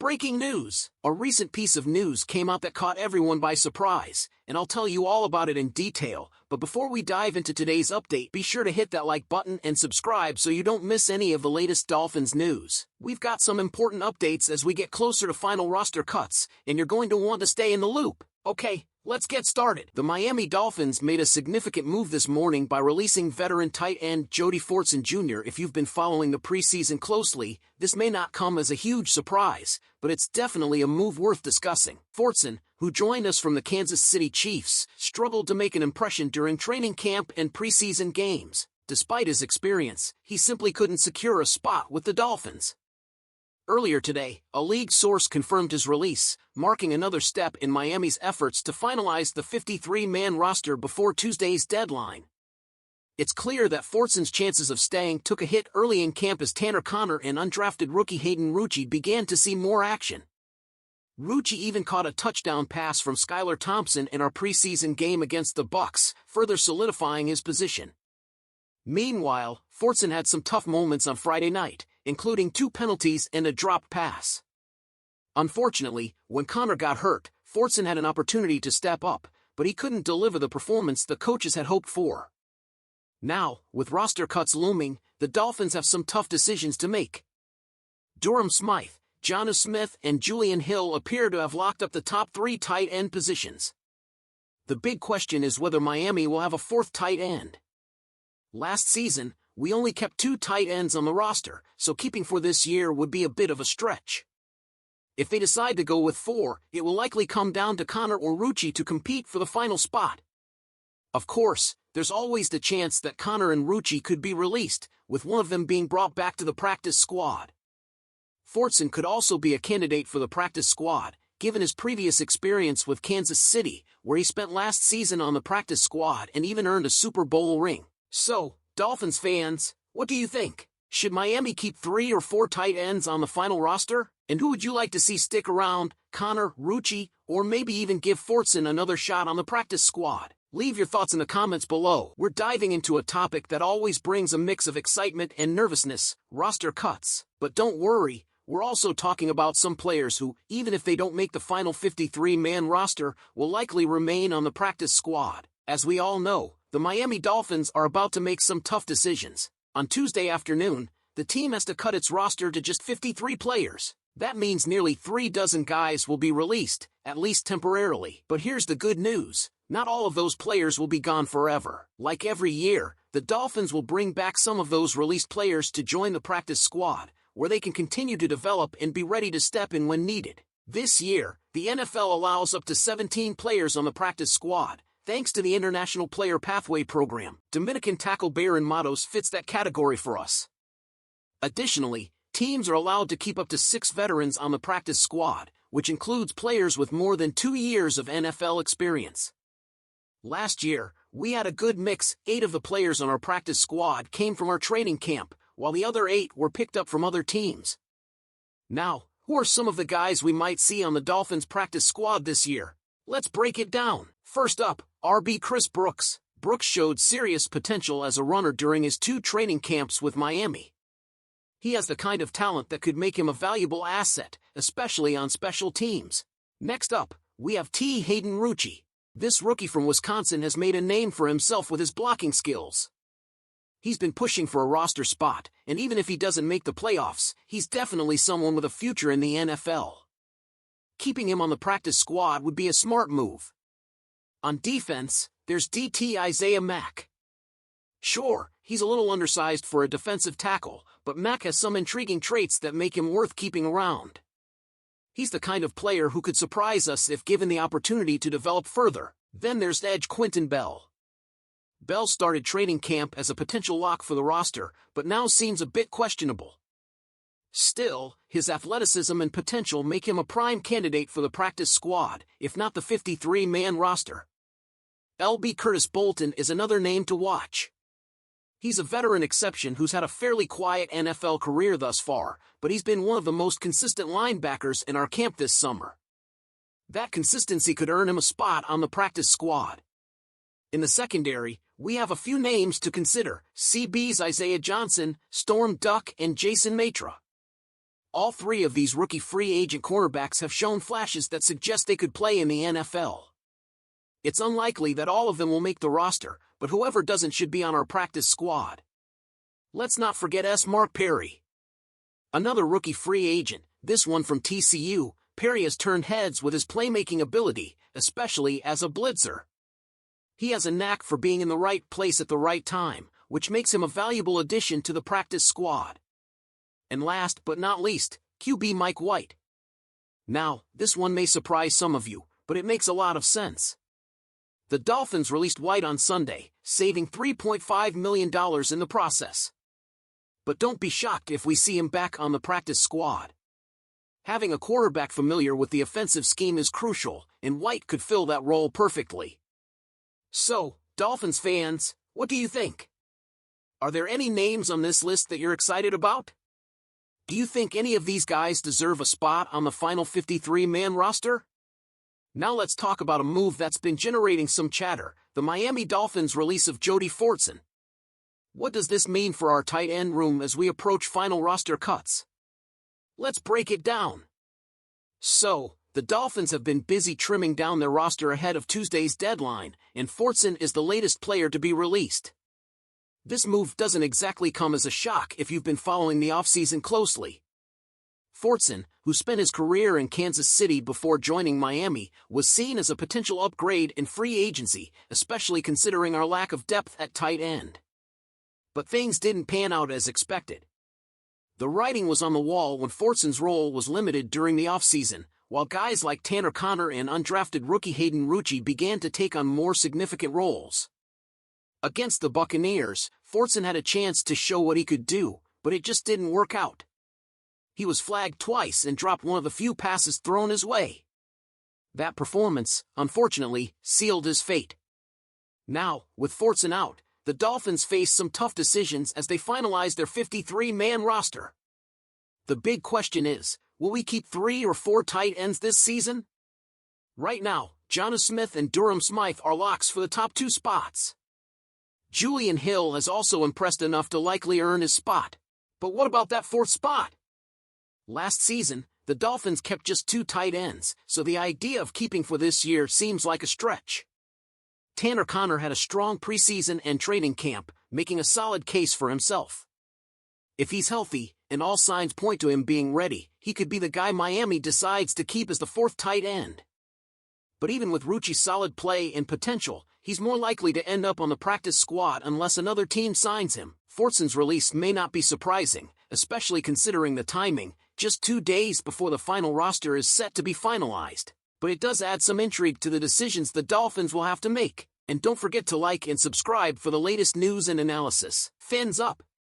Breaking news! A recent piece of news came out that caught everyone by surprise, and I'll tell you all about it in detail. But before we dive into today's update, be sure to hit that like button and subscribe so you don't miss any of the latest Dolphins news. We've got some important updates as we get closer to final roster cuts, and you're going to want to stay in the loop. Okay, let's get started. The Miami Dolphins made a significant move this morning by releasing veteran tight end Jody Fortson Jr. If you've been following the preseason closely, this may not come as a huge surprise, but it's definitely a move worth discussing. Fortson, who joined us from the Kansas City Chiefs, struggled to make an impression during training camp and preseason games. Despite his experience, he simply couldn't secure a spot with the Dolphins. Earlier today, a league source confirmed his release, marking another step in Miami's efforts to finalize the 53-man roster before Tuesday's deadline. It's clear that Fortson's chances of staying took a hit early in camp as Tanner Conner and undrafted rookie Hayden Rucci began to see more action. Rucci even caught a touchdown pass from Skylar Thompson in our preseason game against the Bucs, further solidifying his position. Meanwhile, Fortson had some tough moments on Friday night, including 2 penalties and a dropped pass. Unfortunately, when Conner got hurt, Fortson had an opportunity to step up, but he couldn't deliver the performance the coaches had hoped for. Now, with roster cuts looming, the Dolphins have some tough decisions to make. Durham Smythe, Jonnu Smith, and Julian Hill appear to have locked up the top 3 tight end positions. The big question is whether Miami will have a 4th tight end. Last season, we only kept 2 tight ends on the roster, so keeping 4 this year would be a bit of a stretch. If they decide to go with 4, it will likely come down to Conner or Rucci to compete for the final spot. Of course, there's always the chance that Conner and Rucci could be released, with one of them being brought back to the practice squad. Fortson could also be a candidate for the practice squad, given his previous experience with Kansas City, where he spent last season on the practice squad and even earned a Super Bowl ring. So, Dolphins fans, what do you think? Should Miami keep 3 or 4 tight ends on the final roster? And who would you like to see stick around, Conner, Rucci, or maybe even give Fortson another shot on the practice squad? Leave your thoughts in the comments below. We're diving into a topic that always brings a mix of excitement and nervousness, roster cuts. But don't worry, we're also talking about some players who, even if they don't make the final 53-man roster, will likely remain on the practice squad. As we all know, the Miami Dolphins are about to make some tough decisions. On Tuesday afternoon, the team has to cut its roster to just 53 players. That means nearly 3 dozen guys will be released, at least temporarily. But here's the good news. Not all of those players will be gone forever. Like every year, the Dolphins will bring back some of those released players to join the practice squad, where they can continue to develop and be ready to step in when needed. This year, the NFL allows up to 17 players on the practice squad, thanks to the International Player Pathway Program. Dominican tackle Baron Matos fits that category for us. Additionally, teams are allowed to keep up to 6 veterans on the practice squad, which includes players with more than 2 years of NFL experience. Last year, we had a good mix. 8 of the players on our practice squad came from our training camp, while the other 8 were picked up from other teams. Now, who are some of the guys we might see on the Dolphins practice squad this year? Let's break it down. First up, RB Chris Brooks. Brooks showed serious potential as a runner during his 2 training camps with Miami. He has the kind of talent that could make him a valuable asset, especially on special teams. Next up, we have Hayden Rucci. This rookie from Wisconsin has made a name for himself with his blocking skills. He's been pushing for a roster spot, and even if he doesn't make the playoffs, he's definitely someone with a future in the NFL. Keeping him on the practice squad would be a smart move. On defense, there's Isaiah Mack. Sure, he's a little undersized for a defensive tackle, but Mack has some intriguing traits that make him worth keeping around. He's the kind of player who could surprise us if given the opportunity to develop further. Then there's edge Quentin Bell. Bell started training camp as a potential lock for the roster, but now seems a bit questionable. Still, his athleticism and potential make him a prime candidate for the practice squad, if not the 53-man roster. LB Curtis Bolton is another name to watch. He's a veteran exception who's had a fairly quiet NFL career thus far, but he's been one of the most consistent linebackers in our camp this summer. That consistency could earn him a spot on the practice squad. In the secondary, we have a few names to consider: CB's Isaiah Johnson, Storm Duck, and Jason Matra. All three of these rookie free agent cornerbacks have shown flashes that suggest they could play in the NFL. It's unlikely that all of them will make the roster, but whoever doesn't should be on our practice squad. Let's not forget Mark Perry. Another rookie free agent, this one from TCU. Perry has turned heads with his playmaking ability, especially as a blitzer. He has a knack for being in the right place at the right time, which makes him a valuable addition to the practice squad. And last but not least, QB Mike White. Now, this one may surprise some of you, but it makes a lot of sense. The Dolphins released White on Sunday, saving $3.5 million in the process. But don't be shocked if we see him back on the practice squad. Having a quarterback familiar with the offensive scheme is crucial, and White could fill that role perfectly. So, Dolphins fans, what do you think? Are there any names on this list that you're excited about? Do you think any of these guys deserve a spot on the final 53-man roster? Now let's talk about a move that's been generating some chatter, the Miami Dolphins' release of Jody Fortson. What does this mean for our tight end room as we approach final roster cuts? Let's break it down. So, the Dolphins have been busy trimming down their roster ahead of Tuesday's deadline, and Fortson is the latest player to be released. This move doesn't exactly come as a shock if you've been following the offseason closely. Fortson, who spent his career in Kansas City before joining Miami, was seen as a potential upgrade in free agency, especially considering our lack of depth at tight end. But things didn't pan out as expected. The writing was on the wall when Fortson's role was limited during the offseason, while guys like Tanner Conner and undrafted rookie Hayden Rucci began to take on more significant roles. Against the Buccaneers, Fortson had a chance to show what he could do, but it just didn't work out. He was flagged twice and dropped one of the few passes thrown his way. That performance, unfortunately, sealed his fate. Now, with Fortson out, the Dolphins face some tough decisions as they finalize their 53-man roster. The big question is, will we keep 3 or 4 tight ends this season? Right now, Jonnu Smith and Durham Smythe are locks for the top 2 spots. Julian Hill has also impressed enough to likely earn his spot. But what about that 4th spot? Last season, the Dolphins kept just 2 tight ends, so the idea of keeping for this year seems like a stretch. Tanner Conner had a strong preseason and training camp, making a solid case for himself. If he's healthy, and all signs point to him being ready, he could be the guy Miami decides to keep as the 4th tight end. But even with Rucci's solid play and potential, he's more likely to end up on the practice squad unless another team signs him. Fortson's release may not be surprising, especially considering the timing, just 2 days before the final roster is set to be finalized. But it does add some intrigue to the decisions the Dolphins will have to make. And don't forget to like and subscribe for the latest news and analysis. Fins up!